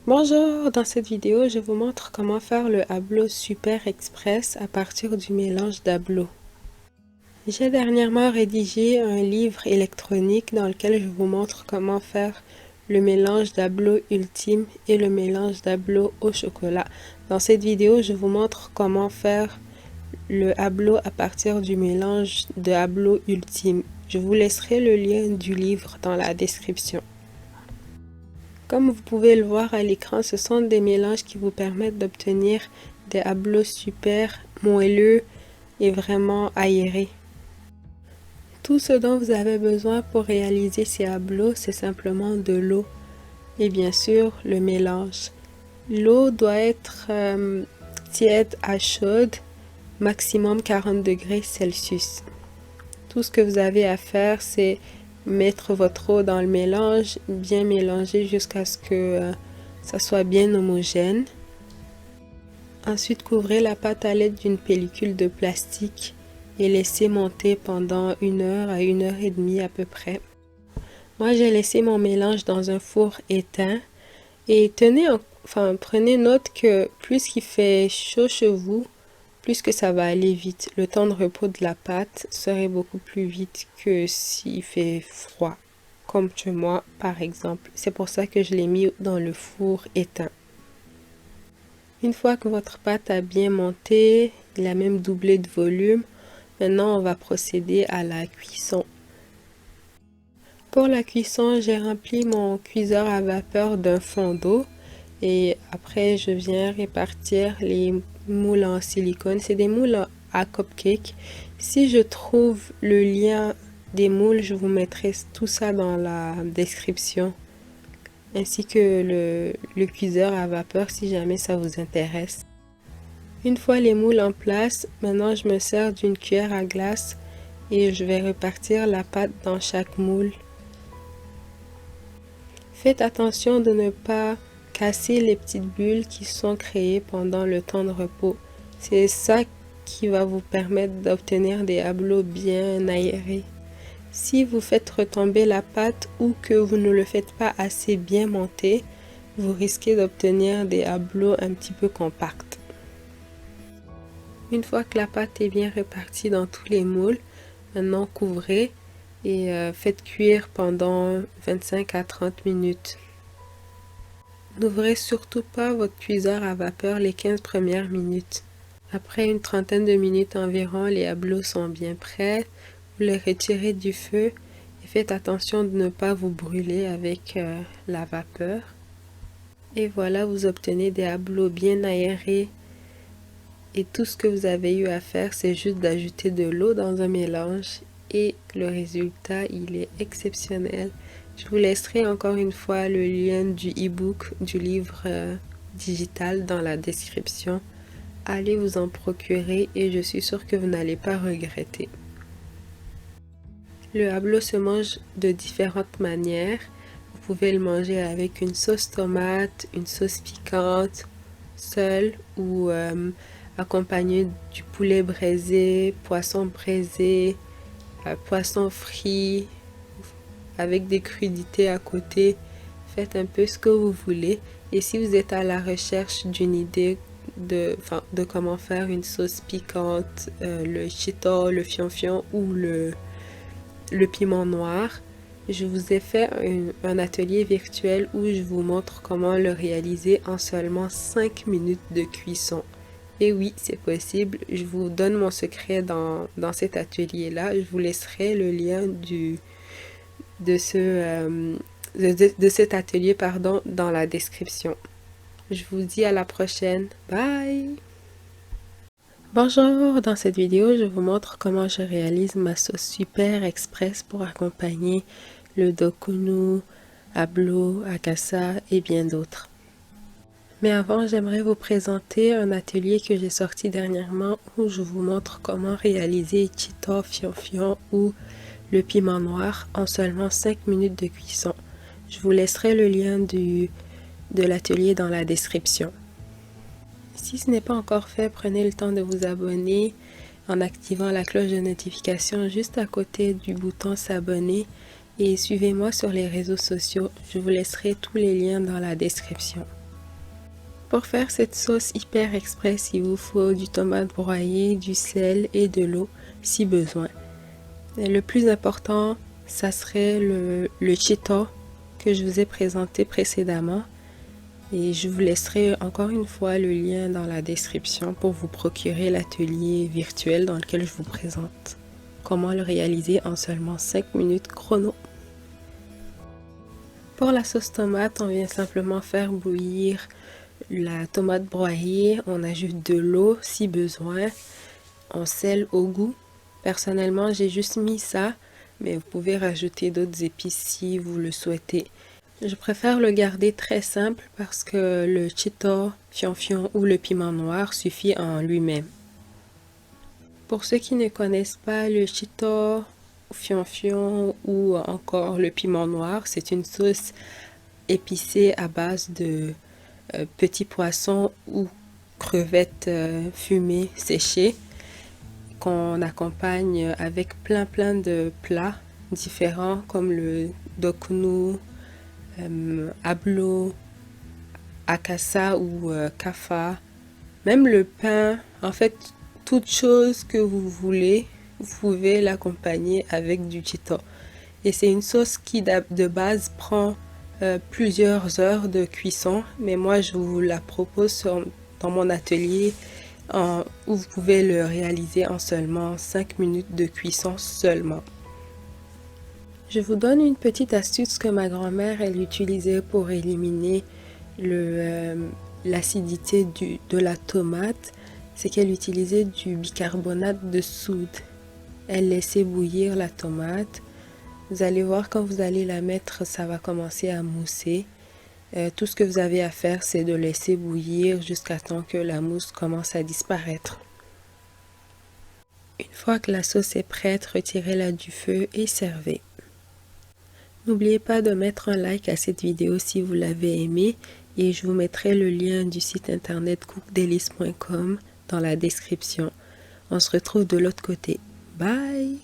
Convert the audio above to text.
Bonjour, dans cette vidéo, je vous montre comment faire le Ablo Super Express à partir du mélange d'Ablo. J'ai dernièrement rédigé un livre électronique dans lequel je vous montre comment faire le mélange d'Ablo Ultime et le mélange d'Ablo au chocolat. Dans cette vidéo, je vous montre comment faire le Ablo à partir du mélange de Ablo Ultime. Je vous laisserai le lien du livre dans la description. Comme vous pouvez le voir à l'écran, ce sont des mélanges qui vous permettent d'obtenir des Ablos super moelleux et vraiment aérés. Tout ce dont vous avez besoin pour réaliser ces Ablos, c'est simplement de l'eau et bien sûr le mélange. L'eau doit être tiède à chaude, maximum 40 degrés Celsius. Tout ce que vous avez à faire, c'est mettre votre eau dans le mélange, bien mélanger jusqu'à ce que ça soit bien homogène. Ensuite, couvrez la pâte à l'aide d'une pellicule de plastique et laissez monter pendant 1 heure à 1 heure et demie à peu près. Moi, j'ai laissé mon mélange dans un four éteint et prenez note que plus il fait chaud chez vous, plus que ça va aller vite. Le temps de repos de la pâte serait beaucoup plus vite que s'il fait froid, comme chez moi par exemple. C'est pour ça que je l'ai mis dans le four éteint. Une fois que votre pâte a bien monté, il a même doublé de volume, maintenant on va procéder à la cuisson. Pour la cuisson, j'ai rempli mon cuiseur à vapeur d'un fond d'eau. Et après, je viens répartir les moules en silicone. C'est des moules à cupcake. Si je trouve le lien des moules, je vous mettrai tout ça dans la description. Ainsi que le cuiseur à vapeur si jamais ça vous intéresse. Une fois les moules en place, maintenant je me sers d'une cuillère à glace et je vais répartir la pâte dans chaque moule. Faites attention de ne pas casser les petites bulles qui sont créées pendant le temps de repos. C'est ça qui va vous permettre d'obtenir des Ablos bien aérés. Si vous faites retomber la pâte ou que vous ne le faites pas assez bien monter, vous risquez d'obtenir des Ablos un petit peu compacts. Une fois que la pâte est bien répartie dans tous les moules, maintenant couvrez et faites cuire pendant 25 à 30 minutes. N'ouvrez surtout pas votre cuiseur à vapeur les 15 premières minutes. Après une trentaine de minutes environ, les Ablos sont bien prêts. Vous les retirez du feu et faites attention de ne pas vous brûler avec la vapeur. Et voilà, vous obtenez des Ablos bien aérés. Et tout ce que vous avez eu à faire, c'est juste d'ajouter de l'eau dans un mélange. Et le résultat, il est exceptionnel. Je vous laisserai encore une fois le lien du e-book, du livre digital dans la description. Allez vous en procurer et je suis sûre que vous n'allez pas regretter. Le Ablo se mange de différentes manières. Vous pouvez le manger avec une sauce tomate, une sauce piquante, seul ou accompagné du poulet braisé, poisson braisé, poisson frit, avec des crudités à côté. Faites un peu ce que vous voulez. Et si vous êtes à la recherche d'une idée de comment faire une sauce piquante, le chito, le fion-fion ou le piment noir, je vous ai fait un atelier virtuel où je vous montre comment le réaliser en seulement 5 minutes de cuisson. Et oui, c'est possible. Je vous donne mon secret dans cet atelier-là. Je vous laisserai le lien de cet atelier dans la description. Je vous dis à la prochaine. Bye! Bonjour, dans cette vidéo, je vous montre comment je réalise ma sauce super express pour accompagner le dokunu, Ablo, akasa et bien d'autres. Mais avant, j'aimerais vous présenter un atelier que j'ai sorti dernièrement où je vous montre comment réaliser chito, fion-fion ou le piment noir en seulement 5 minutes de cuisson. Je vous laisserai le lien de l'atelier dans la description. Si ce n'est pas encore fait, prenez le temps de vous abonner en activant la cloche de notification juste à côté du bouton s'abonner et suivez-moi sur les réseaux sociaux. Je vous laisserai tous les liens dans la description. Pour faire cette sauce hyper express, il vous faut du tomate broyée, du sel et de l'eau si besoin. Et le plus important, ça serait le Cheeto que je vous ai présenté précédemment. Et je vous laisserai encore une fois le lien dans la description pour vous procurer l'atelier virtuel dans lequel je vous présente comment le réaliser en seulement 5 minutes chrono. Pour la sauce tomate, on vient simplement faire bouillir la tomate broyée, on ajoute de l'eau si besoin, on sel au goût. Personnellement, j'ai juste mis ça, mais vous pouvez rajouter d'autres épices si vous le souhaitez. Je préfère le garder très simple parce que le Cheeto, fion-fion ou le piment noir suffit en lui-même. Pour ceux qui ne connaissent pas le Cheeto, fion-fion ou encore le piment noir, c'est une sauce épicée à base de petits poissons ou crevettes fumées séchées qu'on accompagne avec plein de plats différents comme le doknu, ablo, akassa ou kafa, même le pain. En fait, toute chose que vous voulez, vous pouvez l'accompagner avec du Cheeto. Et c'est une sauce qui de base prend plusieurs heures de cuisson, mais moi je vous la propose dans mon atelier où vous pouvez le réaliser en seulement 5 minutes de cuisson seulement. Je vous donne une petite astuce que ma grand-mère elle utilisait pour éliminer l'acidité de la tomate, c'est qu'elle utilisait du bicarbonate de soude. Elle laissait bouillir la tomate. Vous allez voir quand vous allez la mettre, ça va commencer à mousser. Tout ce que vous avez à faire, c'est de laisser bouillir jusqu'à temps que la mousse commence à disparaître. Une fois que la sauce est prête, retirez-la du feu et servez. N'oubliez pas de mettre un like à cette vidéo si vous l'avez aimée et je vous mettrai le lien du site internet cookdelice.com dans la description. On se retrouve de l'autre côté. Bye!